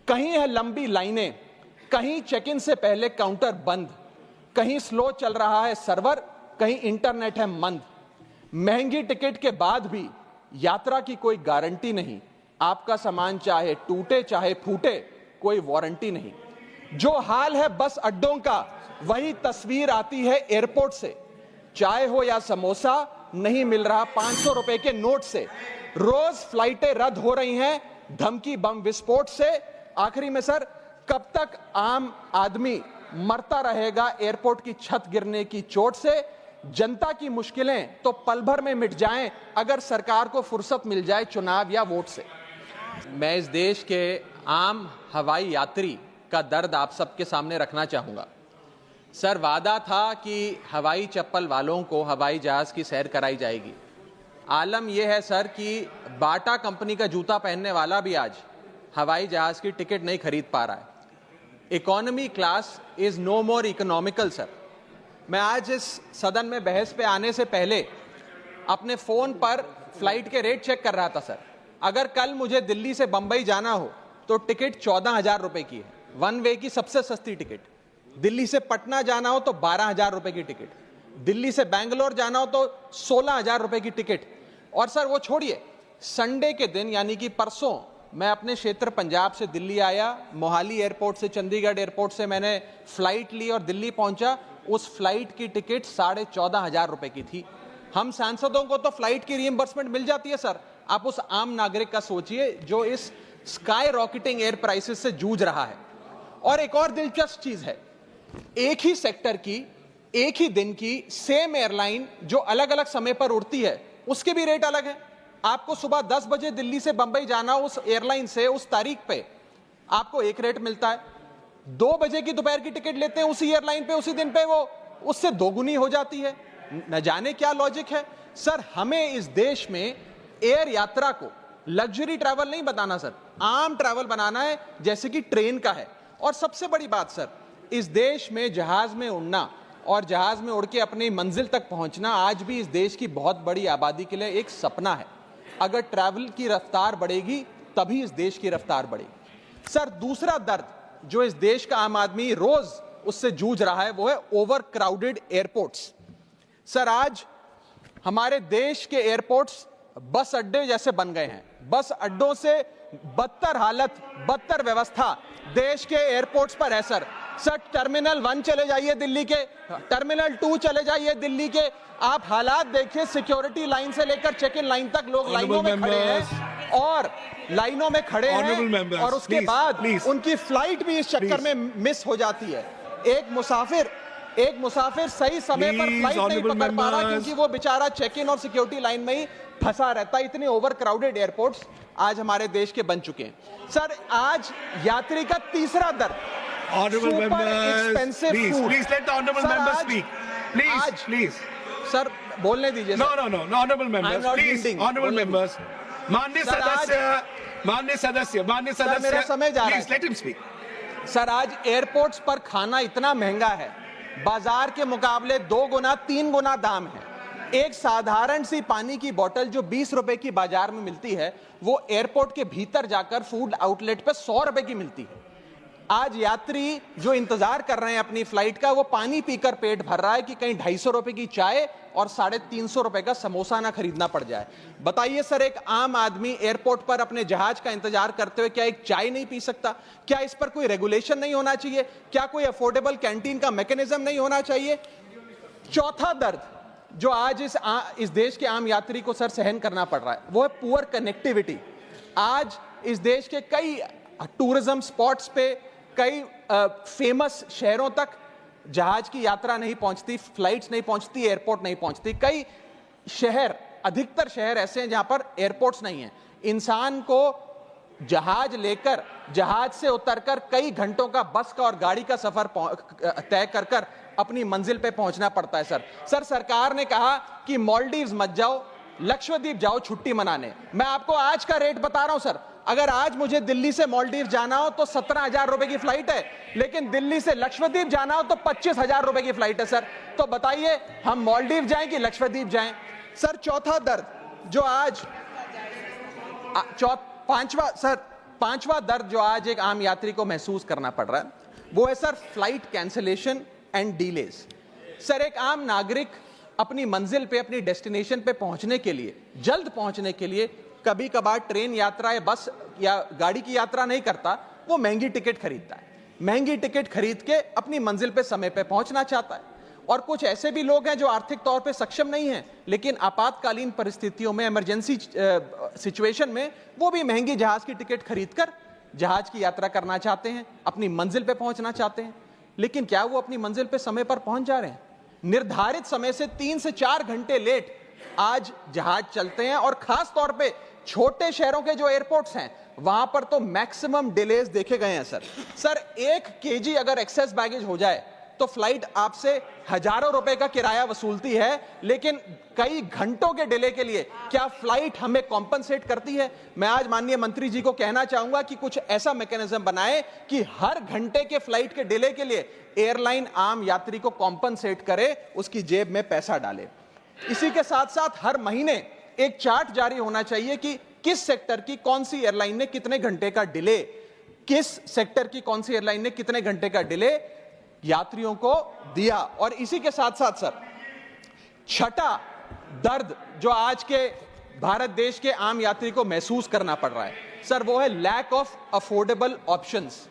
कहीं है लंबी लाइनें, कहीं चेक इन से पहले काउंटर बंद, कहीं स्लो चल रहा है सर्वर, कहीं इंटरनेट है मंद। महंगी टिकट के बाद भी यात्रा की कोई गारंटी नहीं। आपका सामान चाहे टूटे चाहे फूटे, कोई वारंटी नहीं। जो हाल है बस अड्डों का, वही तस्वीर आती है एयरपोर्ट से। चाय हो या समोसा, नहीं मिल रहा 500 रुपए के नोट से। रोज फ्लाइटें रद्द हो रही हैं धमकी बम विस्फोट से। आखिरी में सर, कब तक आम आदमी मरता रहेगा एयरपोर्ट की छत गिरने की चोट से? जनता की मुश्किलें तो पल भर में मिट जाएं अगर सरकार को फुर्सत मिल जाए चुनाव या वोट से। मैं इस देश के आम हवाई यात्री का दर्द आप सबके सामने रखना चाहूंगा। सर, वादा था कि हवाई चप्पल वालों को हवाई जहाज की सैर कराई जाएगी। आलम यह है सर कि बाटा कंपनी का जूता पहनने वाला भी आज हवाई जहाज की टिकट नहीं खरीद पा रहा है। Economy class is no more economical sir. मैं आज इस सदन में बहस पे आने से पहले अपने फोन पर फ्लाइट के रेट चेक कर रहा था सर। अगर कल मुझे दिल्ली से बंबई जाना हो तो टिकट 14,000 रुपए की है, वन वे की सबसे सस्ती टिकट। दिल्ली से पटना जाना हो तो 12,000 रुपए की टिकट, दिल्ली से बैंगलोर जाना हो तो 16,000 रुपए की टिकट। और सर वो छोड़िए, संडे के दिन यानी कि परसों मैं अपने क्षेत्र पंजाब से दिल्ली आया, मोहाली एयरपोर्ट से चंडीगढ़ एयरपोर्ट से मैंने फ्लाइट ली और दिल्ली पहुंचा। उस फ्लाइट की टिकट 14,500 रुपए की थी। हम सांसदों को तो फ्लाइट की रिइंबर्समेंट मिल जाती है सर, आप उस आम नागरिक का सोचिए जो इस स्काई रॉकेटिंग एयर प्राइसेस से जूझ रहा है। और एक और दिलचस्प चीज है, एक ही सेक्टर की, एक ही दिन की सेम एयरलाइन जो अलग अलग समय पर उड़ती है, उसके भी रेट अलग है। आपको सुबह 10 बजे दिल्ली से बंबई जाना, उस एयरलाइन से उस तारीख पे आपको एक रेट मिलता है। 2 बजे की दोपहर की टिकट लेते हैं उसी एयरलाइन पे, उसी दिन पे वो उससे दोगुनी हो जाती है। न जाने क्या लॉजिक है सर। हमें इस देश में एयर यात्रा को लग्जरी ट्रैवल नहीं बताना सर, आम ट्रैवल बनाना है जैसे कि ट्रेन का है। और सबसे बड़ी बात सर, इस देश में जहाज में उड़ना और जहाज में उड़ के अपनी मंजिल तक पहुंचना आज भी इस देश की बहुत बड़ी आबादी के लिए एक सपना है। अगर ट्रैवल की रफ्तार बढ़ेगी तभी इस देश की रफ्तार बढ़ेगी। सर, दूसरा दर्द जो इस देश का आम आदमी रोज उससे जूझ रहा है वो है ओवर क्राउडेड एयरपोर्ट्स। सर, आज हमारे देश के एयरपोर्ट्स बस अड्डे जैसे बन गए हैं। बस अड्डों से बदतर हालत, बदतर व्यवस्था देश के एयरपोर्ट्स पर है सर। सर, टर्मिनल 1 चले जाइए दिल्ली के, टर्मिनल 2 चले जाइए दिल्ली के, आप हालात देखिए। सिक्योरिटी लाइन से लेकर चेक इन लाइन तक लोग लाइनों में खड़े हैं और लाइनों में खड़े हैं और उसके बाद उनकी फ्लाइट भी इस चक्कर में मिस हो जाती है। एक मुसाफिर सही समय पर फ्लाइट नहीं पकड़ पा रहा क्योंकि वो बेचारा चेक इन और सिक्योरिटी लाइन में ही फंसा रहता है। इतने ओवर क्राउडेड एयरपोर्ट्स आज हमारे देश के बन चुके हैं। सर, आज यात्री का तीसरा दर्द, Honorable members, please let the honorable members speak. Please. Sir, बोलने दीजिए। No, honorable members, please, honorable members. माननीय सदस्य, मेरा समय जा रहा है। Please let him speak. Sir, आज एयरपोर्ट्स पर खाना इतना महंगा है, बाजार के मुकाबले 2 गुना 3 गुना दाम है। एक साधारण सी पानी की बोतल जो 20 रुपए की बाजार में मिलती है, वो एयरपोर्ट के भीतर जाकर फूड आउटलेट पे 100 रुपए की मिलती है। आज यात्री जो इंतजार कर रहे हैं अपनी फ्लाइट का, वो पानी पीकर पेट भर रहा है कि कहीं 250 रुपए की चाय और 350 रुपए का समोसा ना खरीदना पड़ जाए। बताइए सर, एक आम आदमी एयरपोर्ट पर अपने जहाज का इंतजार करते हुए क्या एक चाय नहीं पी सकता? क्या इस पर कोई रेगुलेशन नहीं होना चाहिए? क्या कोई अफोर्डेबल कैंटीन का मैकेनिज्म नहीं होना चाहिए? चौथा दर्द जो आज इस देश के आम यात्री को सर सहन करना पड़ रहा है, वो है पुअर कनेक्टिविटी। आज इस देश के कई टूरिज्म स्पॉट्स पे, कई फेमस शहरों तक जहाज की यात्रा नहीं पहुंचती, फ्लाइट्स नहीं पहुंचती, एयरपोर्ट नहीं पहुंचती। कई शहर, अधिकतर शहर ऐसे हैं जहां पर एयरपोर्ट्स नहीं हैं। इंसान को जहाज लेकर, जहाज से उतरकर कई घंटों का बस का और गाड़ी का सफर तय कर अपनी मंजिल पे पहुंचना पड़ता है सर, सरकार ने कहा कि मालदीव्स मत जाओ, लक्षद्वीप जाओ छुट्टी मनाने। मैं आपको आज का रेट बता रहा हूं सर। अगर आज मुझे दिल्ली से मालदीव जाना हो तो 17,000 रुपए की फ्लाइट है, लेकिन दिल्ली से लक्षद्वीप जाना हो तो 25,000 रुपए की फ्लाइट है सर। तो बताइए, हम मालदीव जाएं कि लक्षद्वीप जाएं? सर, चौथा दर्द जो आज पांचवा दर्द जो आज एक आम यात्री को महसूस करना पड़ रहा है वो है sir flight cancellation and delays. Sir एक आम नागरिक अपनी मंजिल पे, अपनी डेस्टिनेशन पे पहुंचने के लिए, जल्द पहुंचने के लिए कभी कभार ट्रेन यात्रा या बस या गाड़ी की यात्रा नहीं करता, वो महंगी टिकट खरीदता है। महंगी टिकट खरीद के अपनी मंजिल पे समय पे पहुंचना चाहता है। और कुछ ऐसे भी लोग हैं जो आर्थिक तौर पे सक्षम नहीं हैं, लेकिन आपातकालीन परिस्थितियों में, इमरजेंसी सिचुएशन में वो भी महंगी जहाज की टिकट खरीदकर जहाज की यात्रा करना चाहते हैं, अपनी मंजिल पे पहुंचना चाहते हैं। लेकिन क्या वो अपनी मंजिल पे समय पर पहुंच जा रहे हैं? निर्धारित समय से 3 से 4 घंटे लेट आज जहाज चलते हैं। और खास तौर पे छोटे शहरों के जो एयरपोर्ट्स हैं वहां पर तो मैक्सिमम डिलेज देखे गए हैं सर 1 केजी अगर एक्सेस बैगेज हो जाए तो फ्लाइट आपसे हजारों रुपए का किराया वसूलती है, लेकिन कई घंटों के डिले के लिए क्या फ्लाइट हमें कॉम्पनसेट करती है? मैं आज माननीय मंत्री जी को कहना चाहूंगा कि कुछ ऐसा मैकेनिज्म बनाए कि हर घंटे के फ्लाइट के डिले के लिए एयरलाइन आम यात्री को कॉम्पनसेट करे, उसकी जेब में पैसा डाले। इसी के साथ साथ हर महीने एक चार्ट जारी होना चाहिए कि किस सेक्टर की कौन सी एयरलाइन ने कितने घंटे का डिले, किस सेक्टर की कौन सी एयरलाइन ने कितने घंटे का डिले यात्रियों को दिया। और इसी के साथ साथ सर छठा दर्द जो आज के भारत देश के आम यात्री को महसूस करना पड़ रहा है सर, वो है लैक ऑफ अफोर्डेबल ऑप्शंस।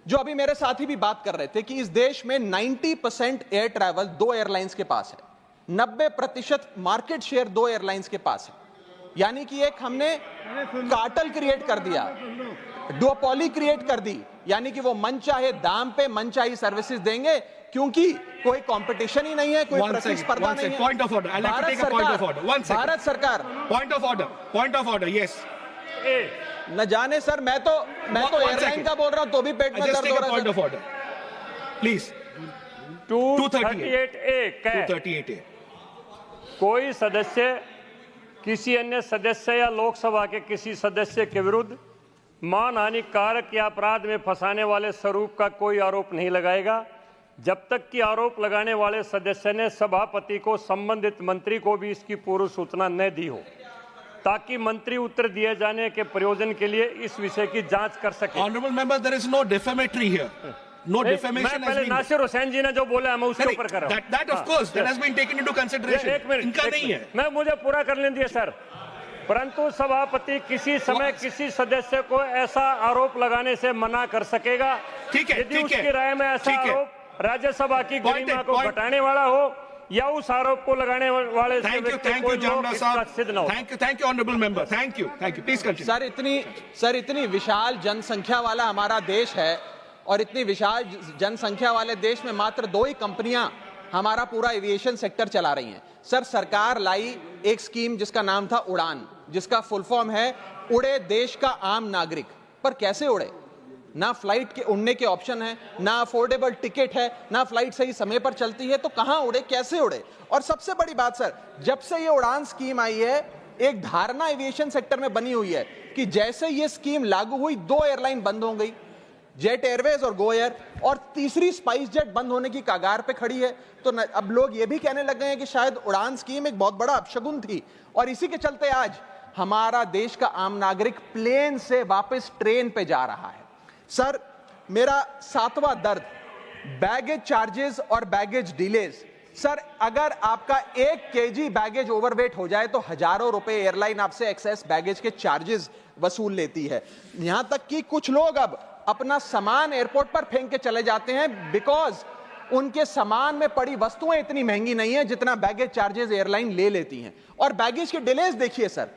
जो अभी मेरे साथी भी बात कर रहे थे कि इस देश में 90% एयर ट्रैवल 2 एयरलाइंस के पास है, 90% मार्केट शेयर 2 एयरलाइंस के पास है। यानी कि एक हमने कार्टेल क्रिएट कर दिया, डुओपोली क्रिएट कर दी, यानी कि वो मनचाहे दाम पे मनचाही सर्विसेज देंगे क्योंकि कोई कंपटीशन ही नहीं है, कोई प्रतिस्पर्धा नहीं है। Point of order. I'll have to take a point of order. One second. Bharat सरकार Point of order. Yes. न जाने सर, मैं तो एयरलाइन का बोल रहा हूं तो भी पेट में दर्द हो रहा है। Point of order. Please. 238A 238A. कोई सदस्य किसी अन्य सदस्य या लोकसभा के किसी सदस्य के विरुद्ध मानहानि कारक या अपराध में फंसाने वाले स्वरूप का कोई आरोप नहीं लगाएगा जब तक कि आरोप लगाने वाले सदस्य ने सभापति को संबंधित मंत्री को भी इसकी पूर्व सूचना न दी हो, ताकि मंत्री उत्तर दिए जाने के प्रयोजन के लिए इस विषय की जांच कर सके। Honorable member, there is no defamatory here. No defamation has been. Nasir Hussain जी ने जो बोला मैं उसके ऊपर कर रहा हूं। That of course that has been taken into consideration. एक मिनट, इनका नहीं है। मैं मुझे पूरा कर लेने दिए सर। परंतु सभापति किसी समय किसी सदस्य को ऐसा आरोप लगाने से मना कर सकेगा यदि उसकी राय में ऐसा आरोप राज्यसभा की गरिमा को घटाने वाला हो या उस आरोप को लगाने वाले सिद्ध न हो। Thank you, honorable member. Thank you. Please continue. Sir इतनी विशाल जनसंख्या वाला हमारा देश है और इतनी विशाल जनसंख्या वाले देश में मात्र 2 ही कंपनियां हमारा पूरा एविएशन सेक्टर चला रही हैं। सर सरकार लाई एक स्कीम जिसका नाम था उड़ान, जिसका फुल फॉर्म है उड़े देश का आम नागरिक। पर कैसे उड़े? ना फ्लाइट के उड़ने के ऑप्शन है, ना अफोर्डेबल टिकट है, ना फ्लाइट सही समय पर चलती है, तो कहां उड़े, कैसे उड़े? और सबसे बड़ी बात सर, जब से ये उड़ान स्कीम आई है एक धारणा एविएशन सेक्टर में बनी हुई है कि जैसे ये स्कीम लागू हुई 2 एयरलाइन बंद हो गई, जेट एयरवेज और गो एयर, और तीसरी स्पाइस जेट बंद होने की कगार पे खड़ी है। तो अब लोग ये भी कहने लग गए हैं कि शायद उड़ान स्कीम एक बहुत बड़ा अपशगुन थी। और इसी के चलते आज हमारा देश का आम नागरिक प्लेन से वापस ट्रेन पे जा रहा है। सर मेरा 7वां दर्द बैगेज चार्जेस और बैगेज डिलेज। सर अगर आपका 1 केजी बैगेज ओवरवेट हो जाए तो हजारों रुपए एयरलाइन आपसे एक्सेस बैगेज के चार्जेस वसूल लेती है। यहां तक कि कुछ लोग अब अपना सामान एयरपोर्ट पर फेंक के चले जाते हैं बिकॉज उनके सामान में पड़ी वस्तुएं इतनी महंगी नहीं है जितना बैगेज चार्जेस एयरलाइन ले लेती हैं। और बैगेज के डिलेज देखिए सर,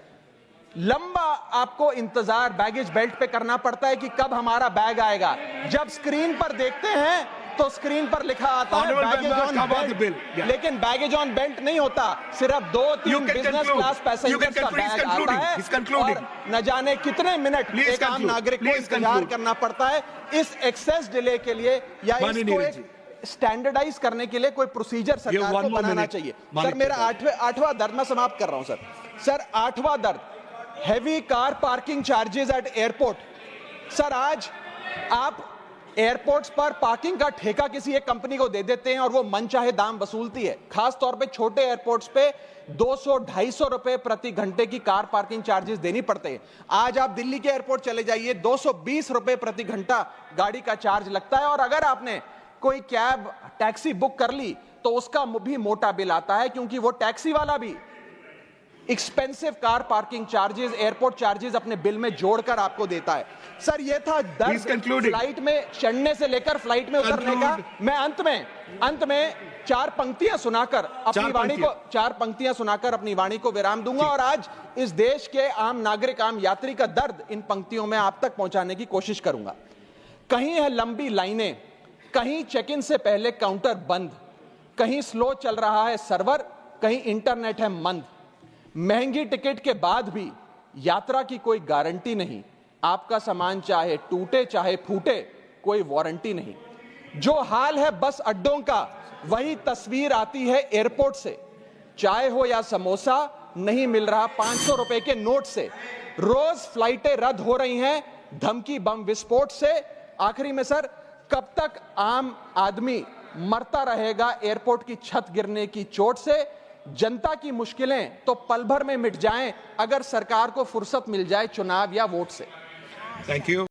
लंबा आपको इंतजार बैगेज बेल्ट पे करना पड़ता है कि कब हमारा बैग आएगा। जब स्क्रीन पर देखते हैं तो स्क्रीन पर लिखा आता है बैगेज ऑन बेल्ट, लेकिन बैगेज ऑन बेल्ट नहीं होता, सिर्फ 2-3 बिजनेस क्लास पैसेंजर्स का बैग आता है और न जाने कितने मिनट एक आम नागरिक को इंतजार करना पड़ता है इस एक्सेस डिले के लिए। या इसको एक स्टैंडर्डाइज करने के लिए कोई प्रोसीजर सरकार को बनाना चाहिए। सर मेरा 8वां दर्द मैं समाप्त कर रहा हूं सर 8वां दर्द heavy car parking charges eight airport. Sir आज आप एयरपोर्ट्स पर पार्किंग का ठेका किसी एक कंपनी को दे देते हैं और वो मनचाहे दाम वसूलती है। खास तौर पे छोटे एयरपोर्ट्स पे 200-250 रुपए प्रति घंटे की कार पार्किंग चार्जेस देनी पड़ते हैं। आज आप दिल्ली के एयरपोर्ट चले जाइए, 220 रुपए प्रति घंटा गाड़ी का चार्ज लगता है, और अगर आपने कोई कैब टैक्सी बुक कर ली तो उसका भी मोटा बिल आता है, क्योंकि वो टैक्सी वाला भी expensive car parking charges, airport charges अपने बिल में जोड़कर आपको देता है। सर, ये था दर्द फ्लाइट में चढ़ने से लेकर फ्लाइट में उतरने का। मैं अंत में चार पंक्तियां सुनाकर अपनी वाणी को विराम दूंगा, और आज इस देश के आम नागरिक, आम यात्री का दर्द इन पंक्तियों में आप तक पहुंचाने की कोशिश करूंगा। कहीं है लंबी लाइनें, कहीं चेक इन से पहले काउंटर बंद, कहीं स्लो चल रहा है सर्वर, कहीं इंटरनेट है मंद। महंगी टिकट के बाद भी यात्रा की कोई गारंटी नहीं, आपका सामान चाहे टूटे चाहे फूटे कोई वारंटी नहीं। जो हाल है बस अड्डों का, वही तस्वीर आती है एयरपोर्ट से। चाय हो या समोसा नहीं मिल रहा 500 रुपए के नोट से। रोज फ्लाइटें रद्द हो रही हैं धमकी बम विस्फोट से। आखिरी में सर, कब तक आम आदमी मरता रहेगा एयरपोर्ट की छत गिरने की चोट से? जनता की मुश्किलें तो पल भर में मिट जाएं अगर सरकार को फुर्सत मिल जाए चुनाव या वोट से। Thank you.